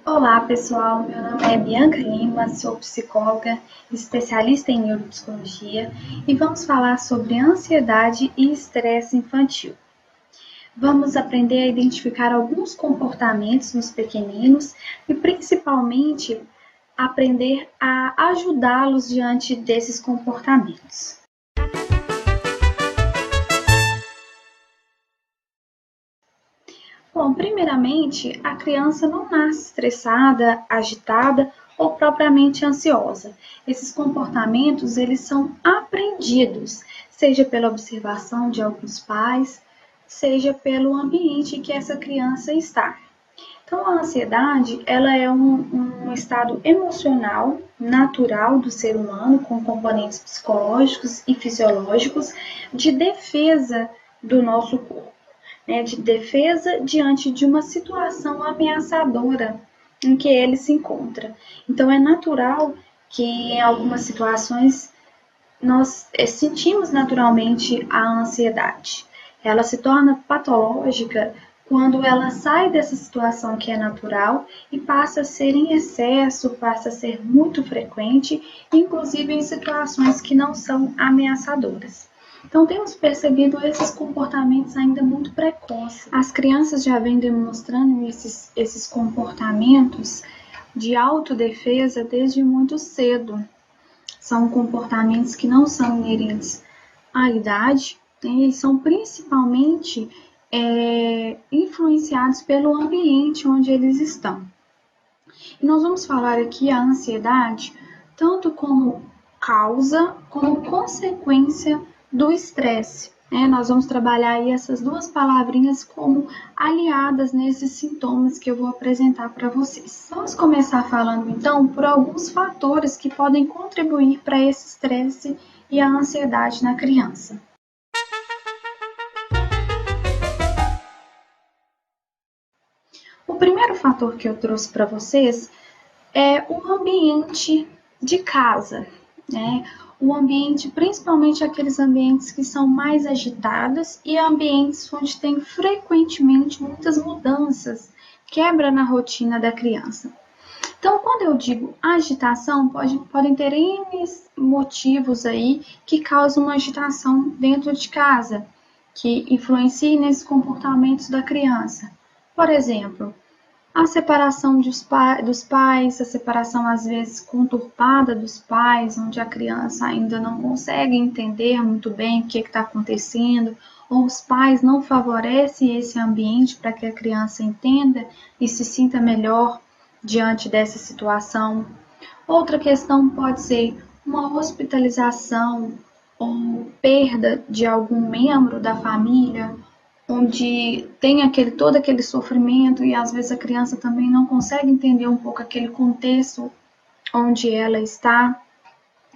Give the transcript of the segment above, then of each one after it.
Olá pessoal, meu nome é Bianca Lima, sou psicóloga, especialista em neuropsicologia e vamos falar sobre ansiedade e estresse infantil. Vamos aprender a identificar alguns comportamentos nos pequeninos e principalmente aprender a ajudá-los diante desses comportamentos. Bom, primeiramente, a criança não nasce estressada, agitada ou propriamente ansiosa. Esses comportamentos, eles são aprendidos, seja pela observação de alguns pais, seja pelo ambiente em que essa criança está. Então, a ansiedade, ela é um estado emocional natural do ser humano, com componentes psicológicos e fisiológicos de defesa do nosso corpo. De defesa diante de uma situação ameaçadora em que ele se encontra. Então, é natural que em algumas situações nós sentimos naturalmente a ansiedade. Ela se torna patológica quando ela sai dessa situação que é natural e passa a ser em excesso, passa a ser muito frequente, inclusive em situações que não são ameaçadoras. Então, temos percebido esses comportamentos ainda muito precoces. As crianças já vêm demonstrando esses comportamentos de autodefesa desde muito cedo. São comportamentos que não são inerentes à idade, e são principalmente influenciados pelo ambiente onde eles estão. E nós vamos falar aqui a ansiedade tanto como causa como consequência do estresse. Nós vamos trabalhar aí essas duas palavrinhas como aliadas nesses sintomas que eu vou apresentar para vocês. Vamos começar falando então por alguns fatores que podem contribuir para esse estresse e a ansiedade na criança. O primeiro fator que eu trouxe para vocês é o ambiente de casa, O ambiente, principalmente aqueles ambientes que são mais agitados e ambientes onde tem frequentemente muitas mudanças, quebra na rotina da criança. Então, quando eu digo agitação, podem ter N motivos aí que causam uma agitação dentro de casa, que influenciem nesses comportamentos da criança. Por exemplo, a separação dos pais, a separação às vezes conturbada dos pais, onde a criança ainda não consegue entender muito bem o que está acontecendo, ou os pais não favorecem esse ambiente para que a criança entenda e se sinta melhor diante dessa situação. Outra questão pode ser uma hospitalização ou perda de algum membro da família, onde tem todo aquele sofrimento e às vezes a criança também não consegue entender um pouco aquele contexto onde ela está.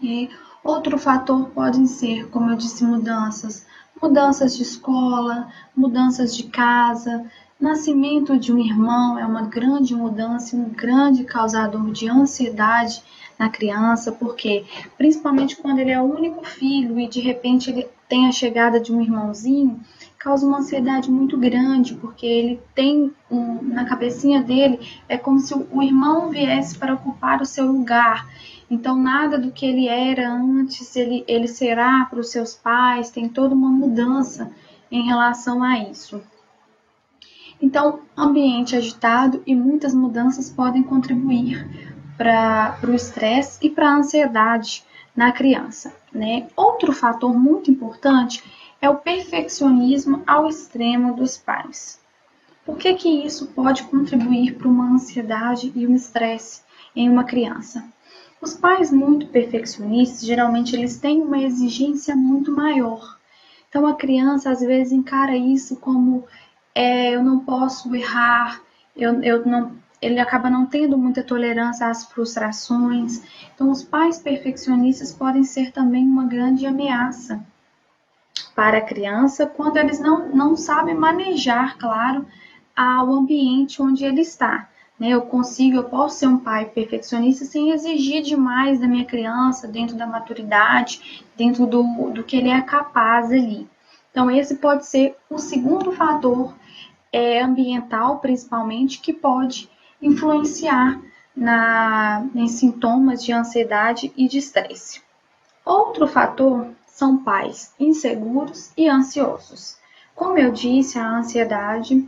E outro fator pode ser, como eu disse, mudanças de escola, mudanças de casa, nascimento de um irmão é uma grande mudança, um grande causador de ansiedade na criança, porque principalmente quando ele é o único filho e de repente ele tem a chegada de um irmãozinho, causa uma ansiedade muito grande, porque ele tem na cabecinha dele, é como se o irmão viesse para ocupar o seu lugar. Então, nada do que ele era antes, ele será para os seus pais, tem toda uma mudança em relação a isso. Então, ambiente agitado e muitas mudanças podem contribuir para o estresse e para a ansiedade na criança. Outro fator muito importante é o perfeccionismo ao extremo dos pais. Por que isso pode contribuir para uma ansiedade e um estresse em uma criança? Os pais muito perfeccionistas, geralmente eles têm uma exigência muito maior. Então a criança às vezes encara isso como eu não posso errar, ele acaba não tendo muita tolerância às frustrações. Então os pais perfeccionistas podem ser também uma grande ameaça para a criança quando eles não sabem manejar, claro, o ambiente onde ele está. né? Eu posso ser um pai perfeccionista sem exigir demais da minha criança, dentro da maturidade, dentro do que ele é capaz ali. Então, esse pode ser o segundo fator ambiental, principalmente, que pode influenciar em sintomas de ansiedade e de estresse. Outro fator são pais inseguros e ansiosos. Como eu disse, a ansiedade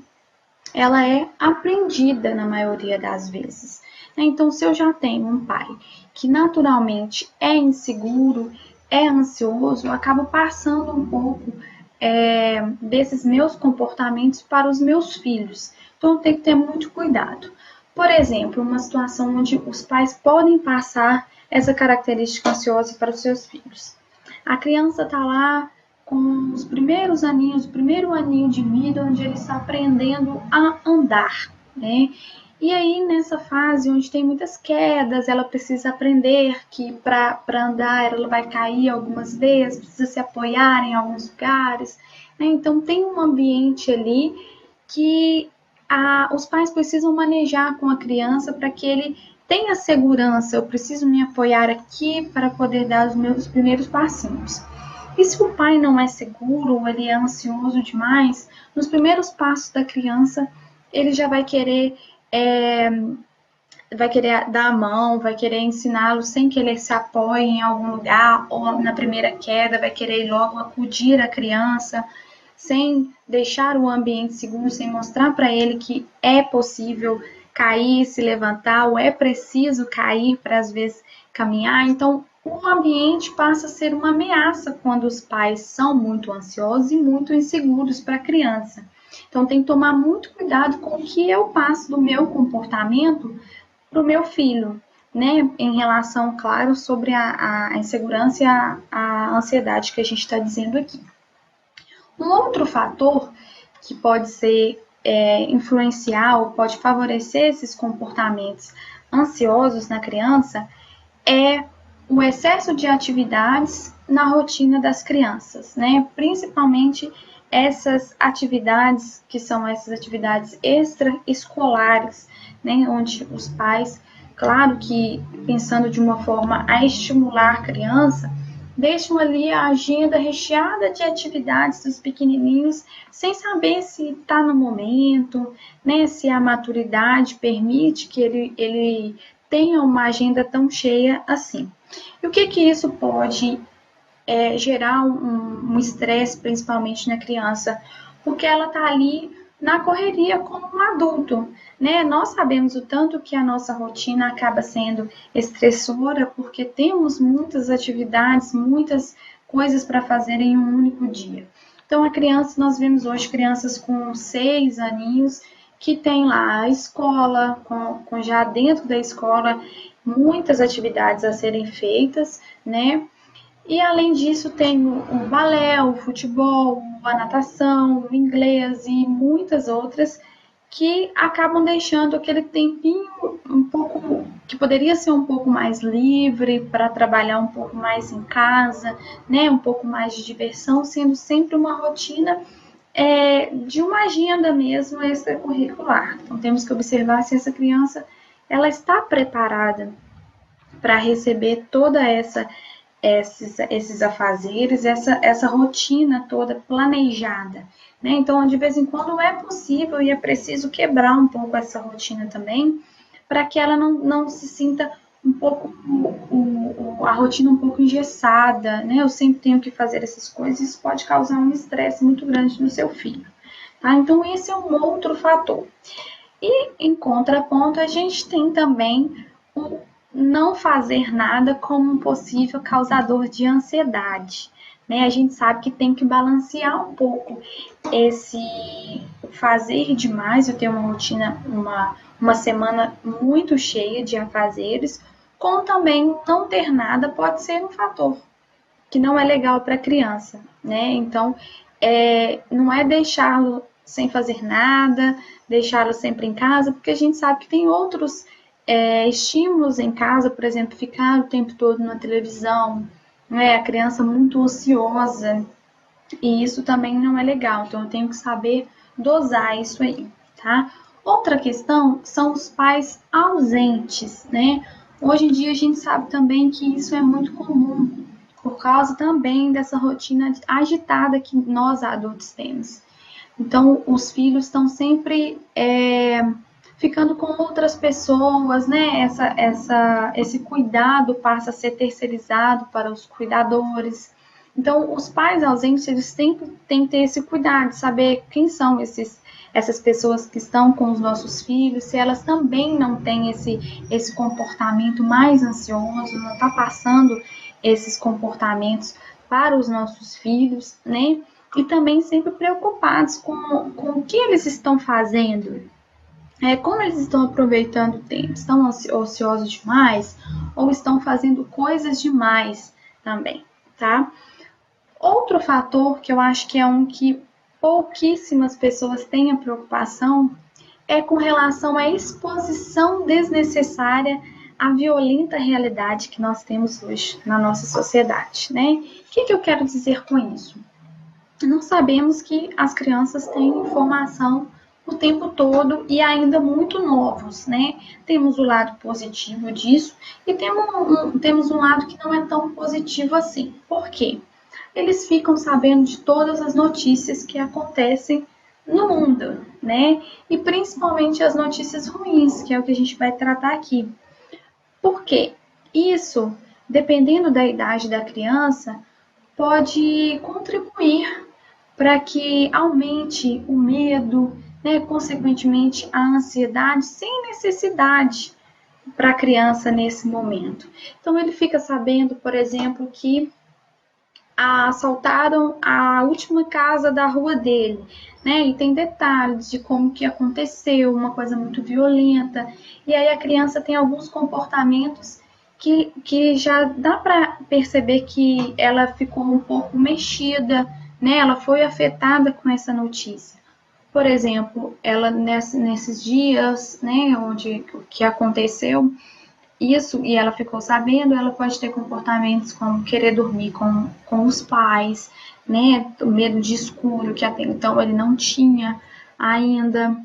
ela é aprendida na maioria das vezes. Então, se eu já tenho um pai que naturalmente é inseguro, é ansioso, eu acabo passando um pouco desses meus comportamentos para os meus filhos. Então, eu tenho que ter muito cuidado. Por exemplo, uma situação onde os pais podem passar essa característica ansiosa para os seus filhos. A criança está lá com os primeiros aninhos, o primeiro aninho de vida, onde ele está aprendendo a andar, né? E aí, nessa fase onde tem muitas quedas, ela precisa aprender que para andar ela vai cair algumas vezes, precisa se apoiar em alguns lugares, né? Então, tem um ambiente ali que os pais precisam manejar com a criança para que ele tenha segurança. Eu preciso me apoiar aqui para poder dar os meus primeiros passinhos. E se o pai não é seguro ou ele é ansioso demais, nos primeiros passos da criança, ele já vai querer dar a mão, vai querer ensiná-lo sem que ele se apoie em algum lugar, ou na primeira queda vai querer logo acudir a criança, sem deixar o ambiente seguro, sem mostrar para ele que é possível cair, se levantar, ou é preciso cair para às vezes caminhar. Então, o ambiente passa a ser uma ameaça quando os pais são muito ansiosos e muito inseguros para a criança. Então, tem que tomar muito cuidado com o que eu passo do meu comportamento para o meu filho, né? Em relação, claro, sobre a insegurança e a ansiedade que a gente está dizendo aqui. Um outro fator que pode ser influenciar ou pode favorecer esses comportamentos ansiosos na criança é o excesso de atividades na rotina das crianças, né? Principalmente essas atividades que são essas atividades extraescolares, né? Onde os pais, claro que pensando de uma forma a estimular a criança, deixam ali a agenda recheada de atividades dos pequenininhos, sem saber se está no momento, né? Se a maturidade permite que ele tenha uma agenda tão cheia assim. E o que isso pode gerar um estresse, principalmente na criança? Porque ela está ali na correria como um adulto, né? Nós sabemos o tanto que a nossa rotina acaba sendo estressora, porque temos muitas atividades, muitas coisas para fazer em um único dia. Então, a criança, nós vemos hoje crianças com 6 aninhos, que tem lá a escola, com já dentro da escola, muitas atividades a serem feitas, né? E além disso tem o balé, o futebol, a natação, o inglês e muitas outras que acabam deixando aquele tempinho um pouco, que poderia ser um pouco mais livre para trabalhar um pouco mais em casa, né? Um pouco mais de diversão, sendo sempre uma rotina de uma agenda mesmo extracurricular. Então temos que observar se essa criança ela está preparada para receber toda esses afazeres, essa rotina toda planejada, né? Então, de vez em quando é possível e é preciso quebrar um pouco essa rotina também, para que ela não se sinta um pouco, a rotina um pouco engessada, né? Eu sempre tenho que fazer essas coisas, isso pode causar um estresse muito grande no seu filho, tá? Então, esse é um outro fator. E, em contraponto, a gente tem também o não fazer nada como um possível causador de ansiedade, né? A gente sabe que tem que balancear um pouco esse fazer demais, eu tenho uma rotina, uma semana muito cheia de afazeres, com também não ter nada pode ser um fator que não é legal para a criança, né? Então, não é deixá-lo sem fazer nada, deixá-lo sempre em casa, porque a gente sabe que tem outros estímulos em casa, por exemplo, ficar o tempo todo na televisão, né? A criança muito ociosa, e isso também não é legal, então eu tenho que saber dosar isso aí, tá? Outra questão são os pais ausentes, né? Hoje em dia a gente sabe também que isso é muito comum, por causa também dessa rotina agitada que nós adultos temos. Então, os filhos estão sempre ficando com outras pessoas, né? Esse cuidado passa a ser terceirizado para os cuidadores. Então, os pais ausentes, eles sempre têm que ter esse cuidado de saber quem são essas pessoas que estão com os nossos filhos, se elas também não têm esse comportamento mais ansioso, não está passando esses comportamentos para os nossos filhos, né? E também sempre preocupados com o que eles estão fazendo, como eles estão aproveitando o tempo, estão ociosos demais ou estão fazendo coisas demais também, tá? Outro fator que eu acho que é um que pouquíssimas pessoas têm a preocupação é com relação à exposição desnecessária à violenta realidade que nós temos hoje na nossa sociedade, né? O que eu quero dizer com isso? Nós sabemos que as crianças têm informação o tempo todo e ainda muito novos, né? Temos o lado positivo disso e temos um lado que não é tão positivo assim. Por quê? Eles ficam sabendo de todas as notícias que acontecem no mundo, né? E principalmente as notícias ruins, que é o que a gente vai tratar aqui. Por quê? Isso, dependendo da idade da criança, pode contribuir para que aumente o medo, né? Consequentemente a ansiedade, sem necessidade para a criança nesse momento. Então ele fica sabendo, por exemplo, que assaltaram a última casa da rua dele, né? E tem detalhes de como que aconteceu, uma coisa muito violenta. E aí a criança tem alguns comportamentos que já dá para perceber que ela ficou um pouco mexida, né? Ela foi afetada com essa notícia. Por exemplo, ela nesses dias, né, onde o que aconteceu, isso, e ela ficou sabendo, ela pode ter comportamentos como querer dormir com os pais, né? O medo de escuro, que até então ele não tinha ainda,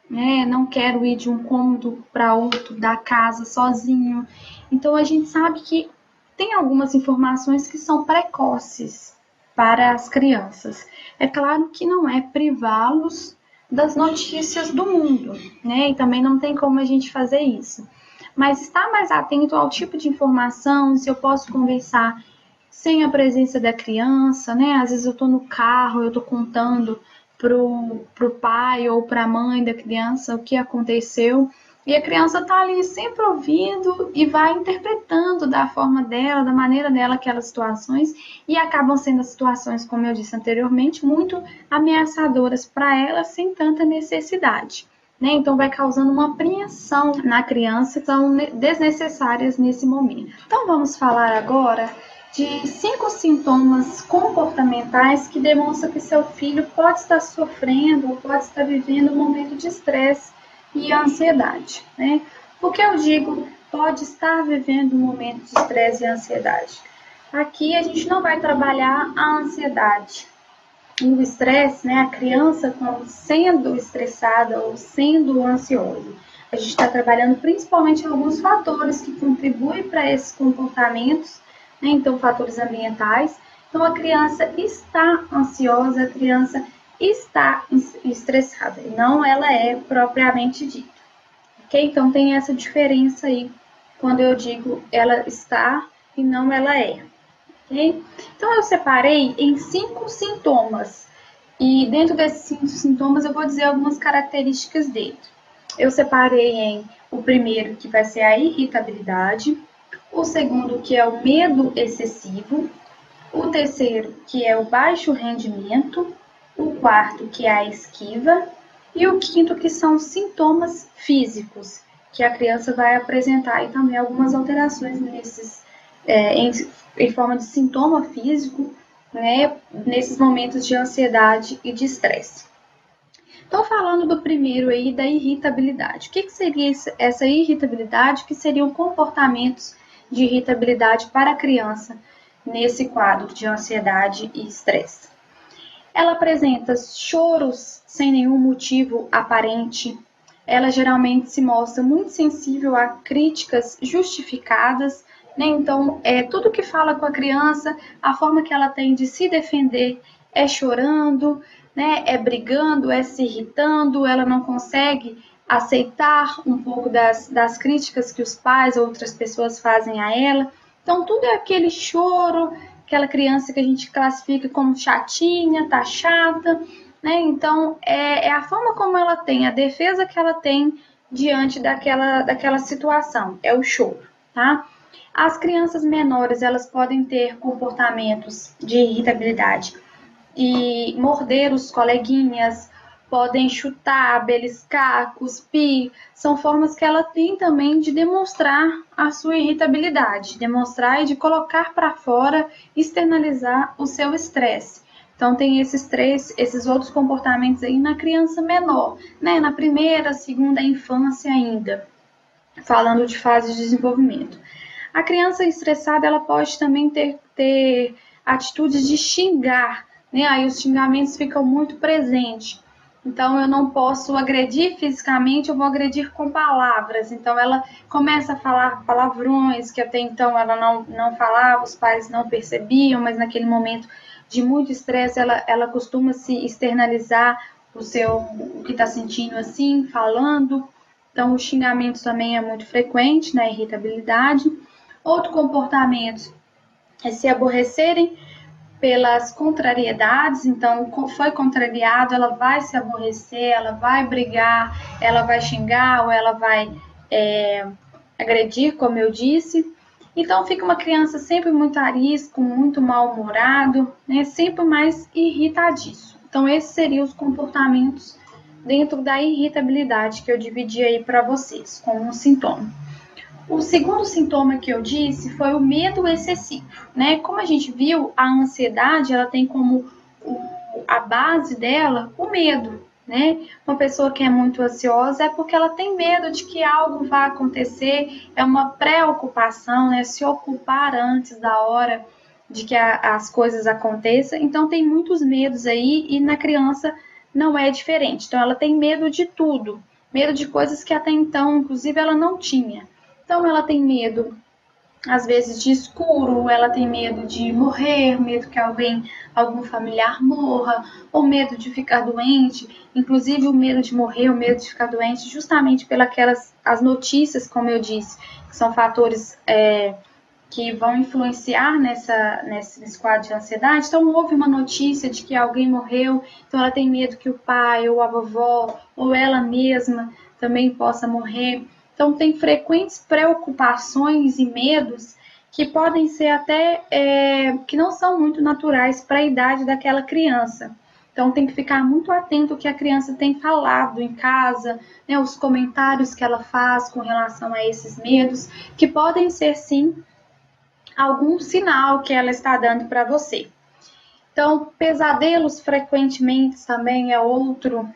né? Não quero ir de um cômodo para outro da casa sozinho. Então a gente sabe que tem algumas informações que são precoces para as crianças. É claro que não é privá-los das notícias do mundo, né? E também não tem como a gente fazer isso, mas estar mais atento ao tipo de informação, se eu posso conversar sem a presença da criança, né? Às vezes eu estou no carro, eu estou contando pro pai ou para a mãe da criança o que aconteceu, e a criança está ali sempre ouvindo e vai interpretando da forma dela, da maneira dela aquelas situações, e acabam sendo situações, como eu disse anteriormente, muito ameaçadoras para ela sem tanta necessidade. Né? Então vai causando uma apreensão na criança, que são desnecessárias nesse momento. Então vamos falar agora de 5 sintomas comportamentais que demonstram que seu filho pode estar sofrendo ou pode estar vivendo um momento de estresse e ansiedade. Né? Por que eu digo pode estar vivendo um momento de estresse e ansiedade? Aqui a gente não vai trabalhar a ansiedade, e o estresse, né, a criança sendo estressada ou sendo ansiosa. A gente está trabalhando principalmente alguns fatores que contribuem para esses comportamentos, né, então fatores ambientais. Então a criança está ansiosa, a criança está estressada, e não ela é propriamente dita. Ok? Então tem essa diferença aí quando eu digo ela está e não ela é. Okay? Então eu separei em 5 sintomas, e dentro desses 5 sintomas eu vou dizer algumas características dele. Eu separei em o primeiro, que vai ser a irritabilidade, o segundo, que é o medo excessivo, o terceiro, que é o baixo rendimento, o quarto, que é a esquiva, e o quinto, que são sintomas físicos, que a criança vai apresentar, e também algumas alterações nesses, em forma de sintoma físico, né, nesses momentos de ansiedade e de estresse. Então, falando do primeiro aí, da irritabilidade. O que seria essa irritabilidade? O que seriam comportamentos de irritabilidade para a criança nesse quadro de ansiedade e estresse? Ela apresenta choros sem nenhum motivo aparente, ela geralmente se mostra muito sensível a críticas justificadas, né? Então, tudo que fala com a criança, a forma que ela tem de se defender é chorando, né? É brigando, é se irritando, ela não consegue aceitar um pouco das críticas que os pais ou outras pessoas fazem a ela. Então, tudo é aquele choro, aquela criança que a gente classifica como chatinha, tá chata, né? Então, é a forma como ela tem, a defesa que ela tem diante daquela situação, é o choro, tá? As crianças menores, elas podem ter comportamentos de irritabilidade e morder os coleguinhas, podem chutar, beliscar, cuspir, são formas que ela tem também de demonstrar a sua irritabilidade, demonstrar e de colocar para fora, externalizar o seu estresse. Então tem esses outros comportamentos aí na criança menor, né? Na primeira, segunda infância ainda, falando de fase de desenvolvimento. A criança estressada, ela pode também ter atitudes de xingar, né? Aí os xingamentos ficam muito presentes. Então, eu não posso agredir fisicamente, eu vou agredir com palavras. Então, ela começa a falar palavrões que até então ela não falava, os pais não percebiam, mas naquele momento de muito estresse, ela costuma se externalizar o que está sentindo assim, falando. Então, o xingamento também é muito frequente na irritabilidade. Outro comportamento é se aborrecerem pelas contrariedades, então foi contrariado, ela vai se aborrecer, ela vai brigar, ela vai xingar ou ela vai agredir, como eu disse. Então fica uma criança sempre muito arisco, muito mal-humorado, né? Sempre mais irritadiço. Então esses seriam os comportamentos dentro da irritabilidade que eu dividi aí para vocês, como um sintoma. O segundo sintoma que eu disse foi o medo excessivo, né? Como a gente viu, a ansiedade, ela tem como a base dela o medo, né? Uma pessoa que é muito ansiosa é porque ela tem medo de que algo vá acontecer, é uma preocupação, né? Se ocupar antes da hora de que as coisas aconteçam. Então tem muitos medos aí e na criança não é diferente. Então ela tem medo de tudo, medo de coisas que até então, inclusive, ela não tinha. Então, ela tem medo, às vezes, de escuro, ela tem medo de morrer, medo que algum familiar morra, ou medo de ficar doente, inclusive o medo de morrer, o medo de ficar doente, justamente pelas as notícias, como eu disse, que são fatores que vão influenciar nesse quadro de ansiedade. Então, houve uma notícia de que alguém morreu, então ela tem medo que o pai, ou a vovó, ou ela mesma também possa morrer. Então, tem frequentes preocupações e medos que podem ser até, que não são muito naturais para a idade daquela criança. Então, tem que ficar muito atento ao que a criança tem falado em casa, né, os comentários que ela faz com relação a esses medos, que podem ser, sim, algum sinal que ela está dando para você. Então, pesadelos frequentemente também é outro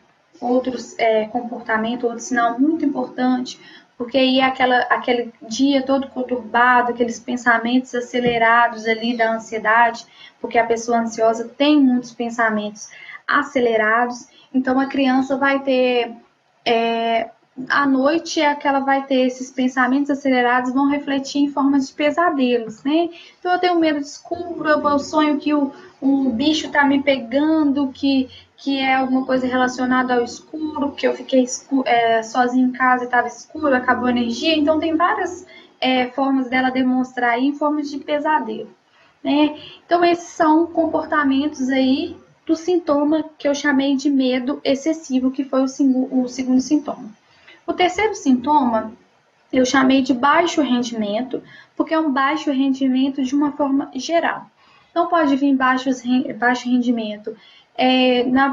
comportamento, outro sinal muito importante, porque aí é aquele dia todo conturbado, aqueles pensamentos acelerados ali da ansiedade, porque a pessoa ansiosa tem muitos pensamentos acelerados, então a criança vai ter à noite é que ela vai ter esses pensamentos acelerados, vão refletir em forma de pesadelos, né? Então eu tenho medo de escuro, eu sonho que o bicho tá me pegando, que é alguma coisa relacionada ao escuro, que eu fiquei sozinha em casa e estava escuro, acabou a energia. Então tem várias formas dela demonstrar aí em formas de pesadelo, né? Então esses são comportamentos aí do sintoma que eu chamei de medo excessivo, que foi o segundo sintoma. O terceiro sintoma eu chamei de baixo rendimento, porque é um baixo rendimento de uma forma geral. Então, pode vir baixo rendimento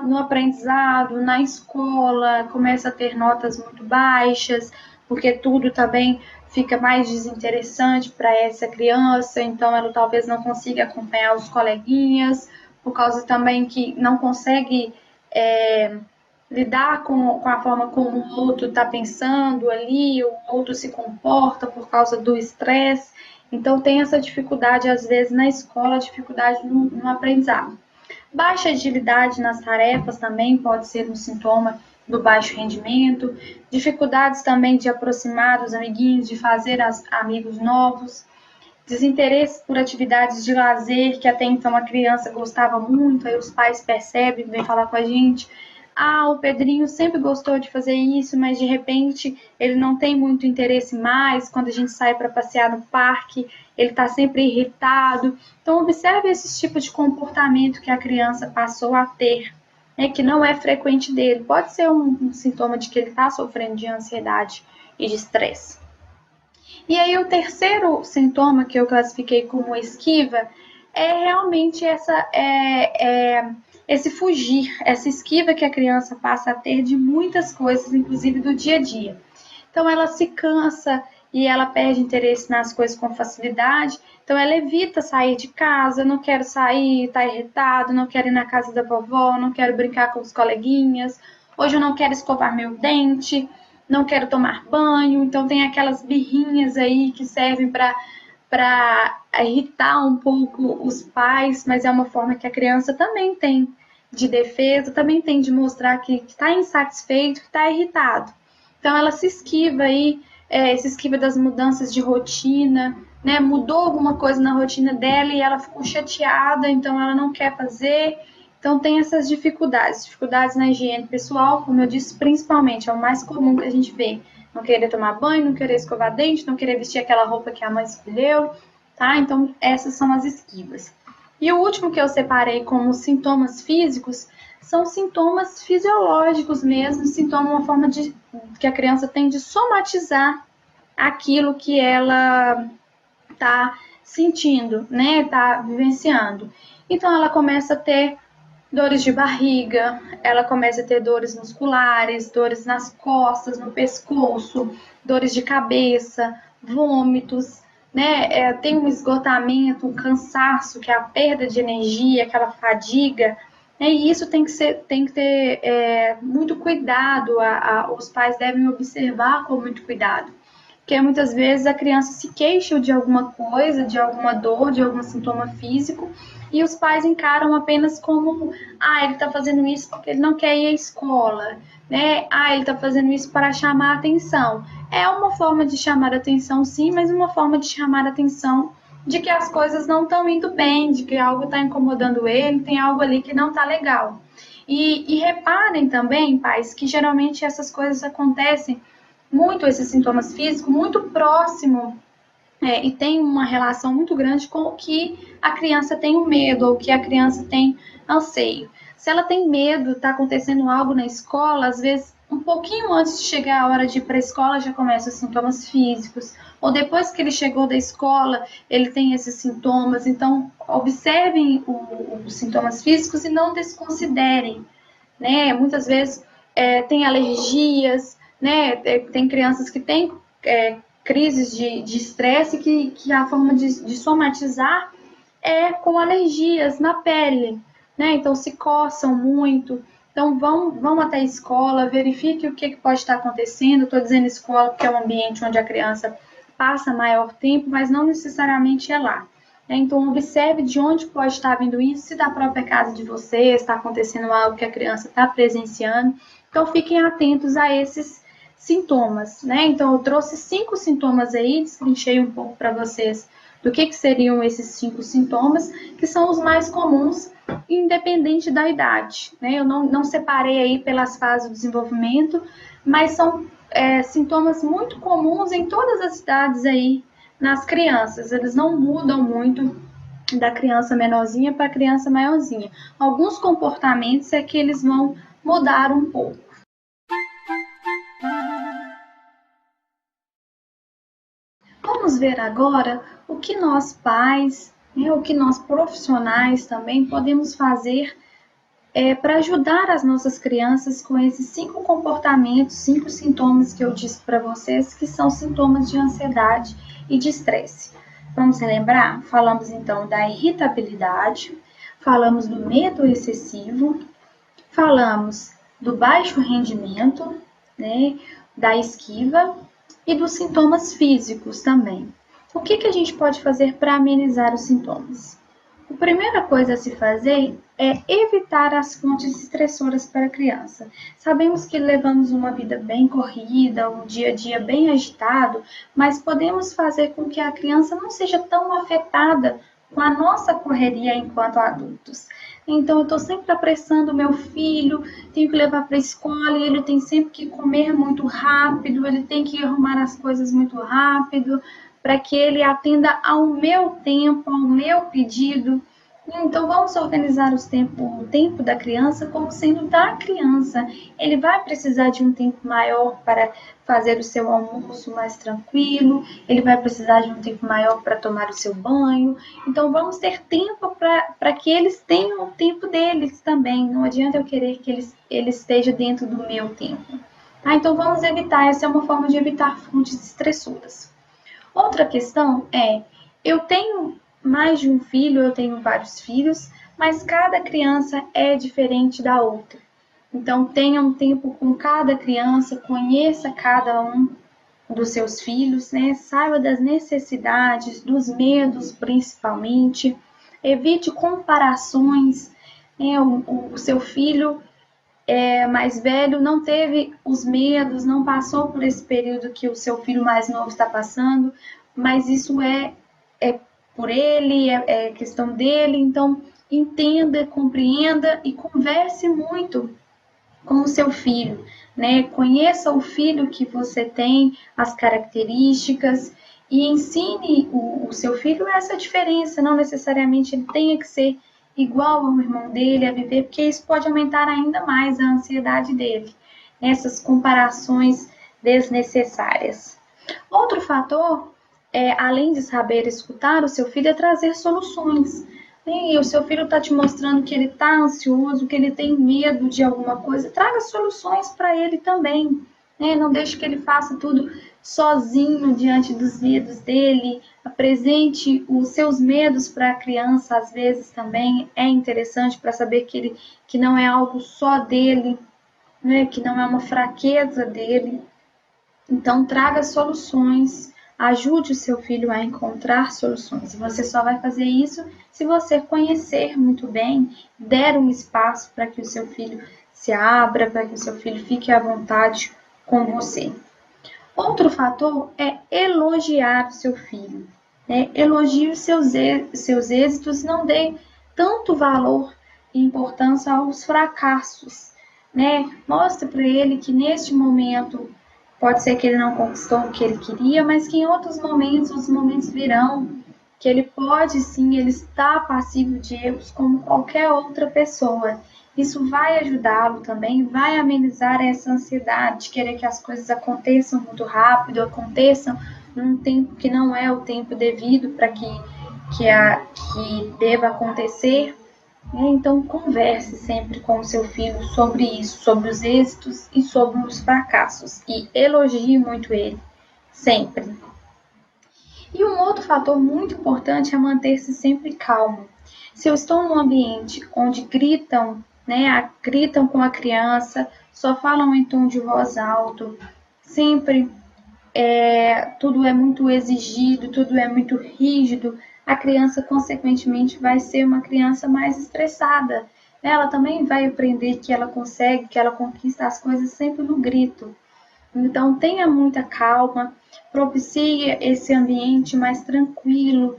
no aprendizado, na escola, começa a ter notas muito baixas, porque tudo também fica mais desinteressante para essa criança, então ela talvez não consiga acompanhar os coleguinhas, por causa também que não consegue lidar com a forma como o outro está pensando ali, o outro se comporta por causa do estresse. Então, tem essa dificuldade, às vezes, na escola, dificuldade no aprendizado. Baixa agilidade nas tarefas também pode ser um sintoma do baixo rendimento, dificuldades também de aproximar dos amiguinhos, de fazer amigos novos, desinteresse por atividades de lazer que até então a criança gostava muito, aí os pais percebem, vêm falar com a gente, o Pedrinho sempre gostou de fazer isso, mas de repente ele não tem muito interesse mais, quando a gente sai para passear no parque, ele está sempre irritado. Então observe esses tipos de comportamento que a criança passou a ter, né, que não é frequente dele. Pode ser um sintoma de que ele está sofrendo de ansiedade e de estresse. E aí o terceiro sintoma que eu classifiquei como esquiva é realmente esse fugir, essa esquiva que a criança passa a ter de muitas coisas, inclusive do dia a dia. Então ela se cansa e ela perde interesse nas coisas com facilidade, então ela evita sair de casa, não quero sair, tá irritado, não quero ir na casa da vovó, não quero brincar com os coleguinhas, hoje eu não quero escovar meu dente, não quero tomar banho, então tem aquelas birrinhas aí que servem para irritar um pouco os pais, mas é uma forma que a criança também tem de defesa, também tem de mostrar que está insatisfeito, que está irritado. Então ela se esquiva aí, se esquiva das mudanças de rotina, né? Mudou alguma coisa na rotina dela e ela ficou chateada, então ela não quer fazer. Então tem essas dificuldades na higiene pessoal, como eu disse, principalmente, é o mais comum que a gente vê. Não querer tomar banho, não querer escovar dente, não querer vestir aquela roupa que a mãe escolheu, tá? Então essas são as esquivas. E o último que eu separei como sintomas físicos são sintomas fisiológicos mesmo, uma forma que a criança tem de somatizar aquilo que ela está sentindo, né? Está vivenciando. Então ela começa a ter dores de barriga, ela começa a ter dores musculares, dores nas costas, no pescoço, dores de cabeça, vômitos, né? Tem um esgotamento, um cansaço, que é a perda de energia, aquela fadiga, né? E isso tem que ter muito cuidado, os pais devem observar com muito cuidado. Porque muitas vezes a criança se queixa de alguma coisa, de alguma dor, de algum sintoma físico, e os pais encaram apenas como, ele está fazendo isso porque ele não quer ir à escola, né? Ele está fazendo isso para chamar a atenção. É uma forma de chamar a atenção, sim, mas uma forma de chamar a atenção de que as coisas não estão indo bem, de que algo está incomodando ele, tem algo ali que não está legal. E reparem também, pais, que geralmente essas coisas acontecem muito, esses sintomas físicos, muito próximo e tem uma relação muito grande com o que a criança tem o medo, ou o que a criança tem anseio. Se ela tem medo, está acontecendo algo na escola, às vezes um pouquinho antes de chegar a hora de ir para a escola já começam os sintomas físicos, ou depois que ele chegou da escola, ele tem esses sintomas. Então, observem os sintomas físicos e não desconsiderem, né? Muitas vezes tem alergias, né? Tem crianças que têm crises de estresse que a forma de somatizar é com alergias na pele, né? Então se coçam muito. Então vão até a escola, verifique o que pode estar acontecendo. Estou dizendo escola porque é um ambiente onde a criança passa maior tempo, mas não necessariamente é lá. Então observe de onde pode estar vindo isso, se da própria casa de vocês está acontecendo algo que a criança está presenciando. Então fiquem atentos a esses sintomas, né? Então eu trouxe 5 sintomas aí, destrinchei um pouco para vocês do que seriam esses 5 sintomas, que são os mais comuns, independente da idade, né? Eu não separei aí pelas fases do desenvolvimento, mas são sintomas muito comuns em todas as idades aí nas crianças. Eles não mudam muito da criança menorzinha para a criança maiorzinha. Alguns comportamentos é que eles vão mudar um pouco. Vamos ver agora o que nós pais, o que nós profissionais também podemos fazer para ajudar as nossas crianças com esses 5 comportamentos, 5 sintomas que eu disse para vocês, que são sintomas de ansiedade e de estresse. Vamos relembrar? Falamos então da irritabilidade, falamos do medo excessivo, falamos do baixo rendimento, né, da esquiva e dos sintomas físicos também. O que a gente pode fazer para amenizar os sintomas? A primeira coisa a se fazer é evitar as fontes estressoras para a criança. Sabemos que levamos uma vida bem corrida, um dia a dia bem agitado, mas podemos fazer com que a criança não seja tão afetada com a nossa correria enquanto adultos. Então, eu estou sempre apressando o meu filho, tenho que levar para a escola, ele tem sempre que comer muito rápido, ele tem que arrumar as coisas muito rápido, para que ele atenda ao meu tempo, ao meu pedido. Então, vamos organizar o tempo da criança como sendo da criança. Ele vai precisar de um tempo maior para fazer o seu almoço mais tranquilo, ele vai precisar de um tempo maior para tomar o seu banho. Então, vamos ter tempo para que eles tenham o tempo deles também. Não adianta eu querer que ele esteja dentro do meu tempo. Então, vamos evitar. Essa é uma forma de evitar fontes estressoras. Outra questão é, eu tenho mais de um filho, eu tenho vários filhos, mas cada criança é diferente da outra. Então, tenha um tempo com cada criança, conheça cada um dos seus filhos, né? Saiba das necessidades, dos medos principalmente. Evite comparações, né? O seu filho mais velho não teve os medos, não passou por esse período que o seu filho mais novo está passando, mas isso é por ele, é questão dele, então entenda, compreenda e converse muito com o seu filho, né? Conheça o filho que você tem, as características e ensine o seu filho essa diferença, não necessariamente ele tenha que ser igual ao irmão dele a viver, porque isso pode aumentar ainda mais a ansiedade dele, essas comparações desnecessárias. Outro fator além de saber escutar o seu filho, é trazer soluções. E o seu filho está te mostrando que ele está ansioso, que ele tem medo de alguma coisa, traga soluções para ele também. Não deixe que ele faça tudo sozinho diante dos medos dele. Apresente os seus medos para a criança, às vezes também é interessante para saber que não é algo só dele, né? Que não é uma fraqueza dele. Então, traga soluções, ajude o seu filho a encontrar soluções. Você só vai fazer isso se você conhecer muito bem, der um espaço para que o seu filho se abra, para que o seu filho fique à vontade com você. Outro fator é elogiar o seu filho. Elogie os seus êxitos, não dê tanto valor e importância aos fracassos. Mostre para ele que neste momento pode ser que ele não conquistou o que ele queria, mas que em outros momentos, os momentos virão, que ele pode sim, ele está passível de erros como qualquer outra pessoa. Isso vai ajudá-lo também, vai amenizar essa ansiedade de querer que as coisas aconteçam muito rápido, aconteçam num tempo que não é o tempo devido para que deva acontecer. Então, converse sempre com o seu filho sobre isso, sobre os êxitos e sobre os fracassos. E elogie muito ele, sempre. E um outro fator muito importante é manter-se sempre calmo. Se eu estou num ambiente onde gritam, gritam com a criança, só falam em tom de voz alto, sempre tudo é muito exigido, tudo é muito rígido, a criança, consequentemente, vai ser uma criança mais estressada. Ela também vai aprender que ela consegue, que ela conquista as coisas sempre no grito. Então, tenha muita calma, propicie esse ambiente mais tranquilo,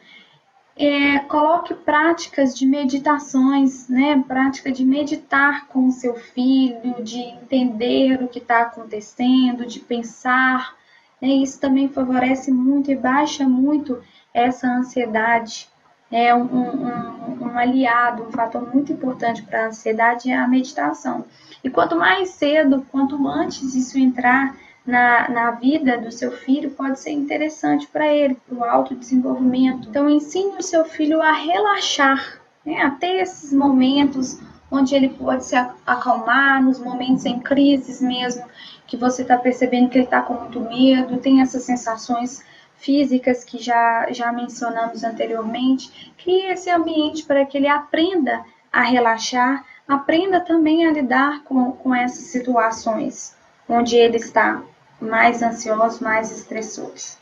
coloque práticas de meditações, prática de meditar com o seu filho, de entender o que está acontecendo, de pensar. Isso também favorece muito e baixa muito essa ansiedade. Um aliado, um fator muito importante para a ansiedade é a meditação. E quanto mais cedo, quanto antes isso entrar na vida do seu filho, pode ser interessante para ele, para o autodesenvolvimento. Então, ensine o seu filho a relaxar, a ter esses momentos onde ele pode se acalmar, nos momentos em crises mesmo, que você está percebendo que ele está com muito medo, tem essas sensações físicas que já mencionamos anteriormente. Crie esse ambiente para que ele aprenda a relaxar, aprenda também a lidar com essas situações onde ele está mais ansioso, mais estressoso.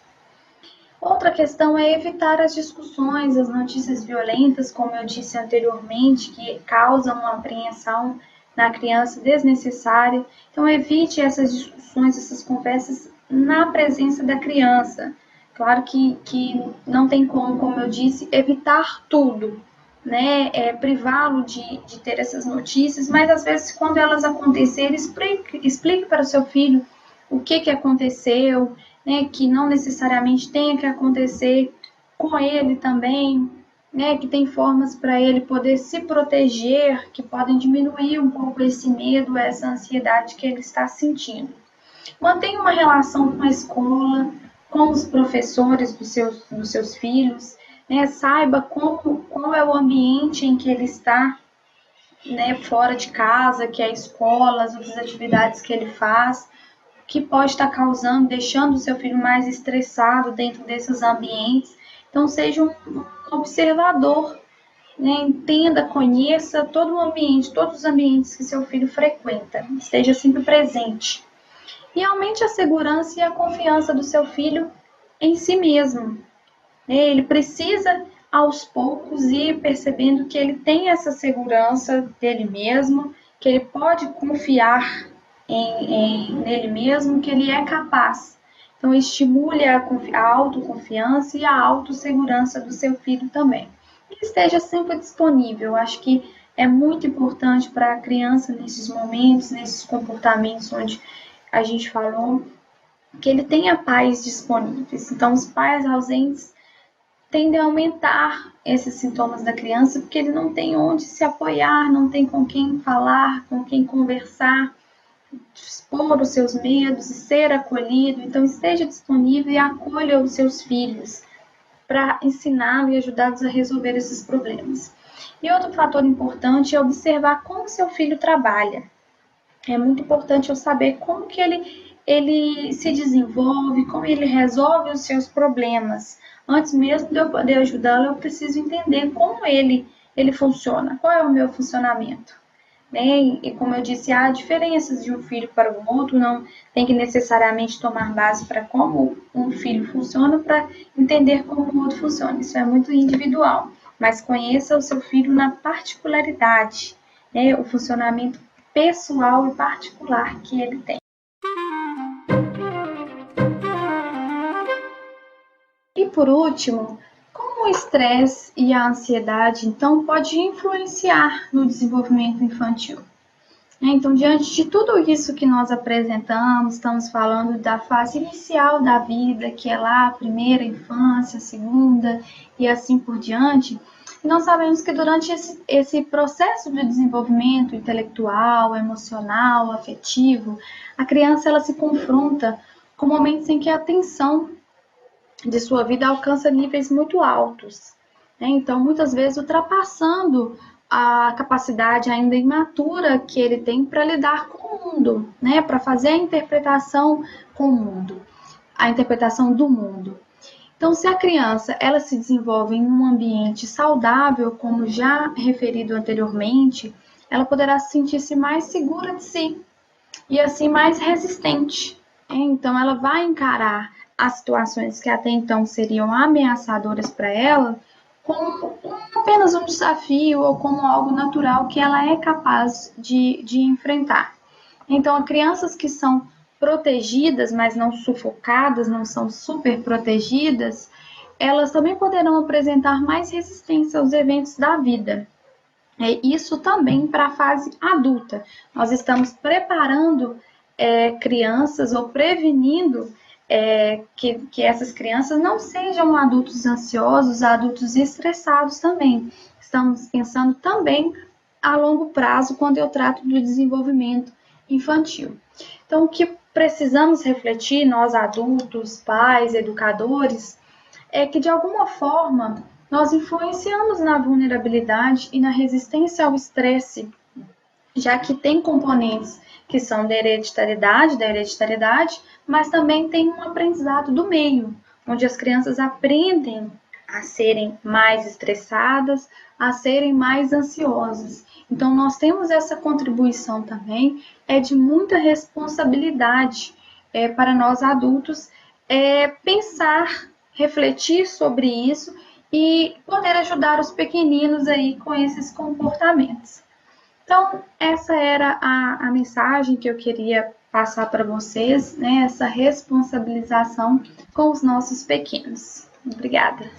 Outra questão é evitar as discussões, as notícias violentas, como eu disse anteriormente, que causam uma apreensão na criança desnecessária. Então, evite essas discussões, essas conversas na presença da criança. Claro que não tem como eu disse, evitar tudo, né? Privá-lo de ter essas notícias, mas às vezes, quando elas acontecerem, explique para o seu filho o que aconteceu, né, que não necessariamente tenha que acontecer com ele também, né, que tem formas para ele poder se proteger, que podem diminuir um pouco esse medo, essa ansiedade que ele está sentindo. Mantenha uma relação com a escola, com os professores dos seus filhos, né, saiba qual é o ambiente em que ele está, né, fora de casa, que é a escola, as outras atividades que ele faz, que pode estar causando, deixando o seu filho mais estressado dentro desses ambientes. Então, seja um observador, né? Entenda, conheça todo o ambiente, todos os ambientes que seu filho frequenta, esteja sempre presente. E aumente a segurança e a confiança do seu filho em si mesmo. Ele precisa, aos poucos, ir percebendo que ele tem essa segurança dele mesmo, que ele pode confiar nele mesmo, que ele é capaz. Então, estimule a autoconfiança e a autossegurança do seu filho também. E esteja sempre disponível. Acho que é muito importante para a criança nesses momentos, nesses comportamentos onde a gente falou, que ele tenha pais disponíveis. Então, os pais ausentes tendem a aumentar esses sintomas da criança, porque ele não tem onde se apoiar, não tem com quem falar, com quem conversar, expor os seus medos e ser acolhido. Então, esteja disponível e acolha os seus filhos para ensiná-los e ajudá-los a resolver esses problemas. E outro fator importante é observar como seu filho trabalha. É muito importante eu saber como que ele se desenvolve, como ele resolve os seus problemas. Antes mesmo de eu poder ajudá-lo, eu preciso entender como ele funciona, qual é o meu funcionamento. Né? E como eu disse, há diferenças de um filho para o outro, não tem que necessariamente tomar base para como um filho funciona para entender como o outro funciona. Isso é muito individual, mas conheça o seu filho na particularidade, né? O funcionamento pessoal e particular que ele tem. E por último, como o estresse e a ansiedade, então, pode influenciar no desenvolvimento infantil? Então, diante de tudo isso que nós apresentamos, estamos falando da fase inicial da vida, que é lá a primeira infância, a segunda e assim por diante. E nós sabemos que durante esse processo de desenvolvimento intelectual, emocional, afetivo, a criança ela se confronta com momentos em que a atenção de sua vida alcança níveis muito altos. Então, muitas vezes, ultrapassando a capacidade ainda imatura que ele tem para lidar com o mundo, né? Para fazer a interpretação com o mundo, a interpretação do mundo. Então, se a criança ela se desenvolve em um ambiente saudável, como já referido anteriormente, ela poderá sentir-se mais segura de si e assim mais resistente. Então, ela vai encarar as situações que até então seriam ameaçadoras para ela como apenas um desafio ou como algo natural que ela é capaz de enfrentar. Então, crianças que são protegidas, mas não sufocadas, não são super protegidas, elas também poderão apresentar mais resistência aos eventos da vida. Isso também para a fase adulta. Nós estamos preparando crianças ou prevenindo que essas crianças não sejam adultos ansiosos, adultos estressados também. Estamos pensando também a longo prazo quando eu trato do desenvolvimento infantil. Então, o que precisamos refletir, nós adultos, pais, educadores, é que de alguma forma nós influenciamos na vulnerabilidade e na resistência ao estresse, já que tem componentes que são da hereditariedade, mas também tem um aprendizado do meio, onde as crianças aprendem a serem mais estressadas, a serem mais ansiosas. Então, nós temos essa contribuição também, de muita responsabilidade para nós adultos, pensar refletir sobre isso e poder ajudar os pequeninos aí com esses comportamentos. Então, essa era a mensagem que eu queria passar para vocês, né? Essa responsabilização com os nossos pequenos. Obrigada.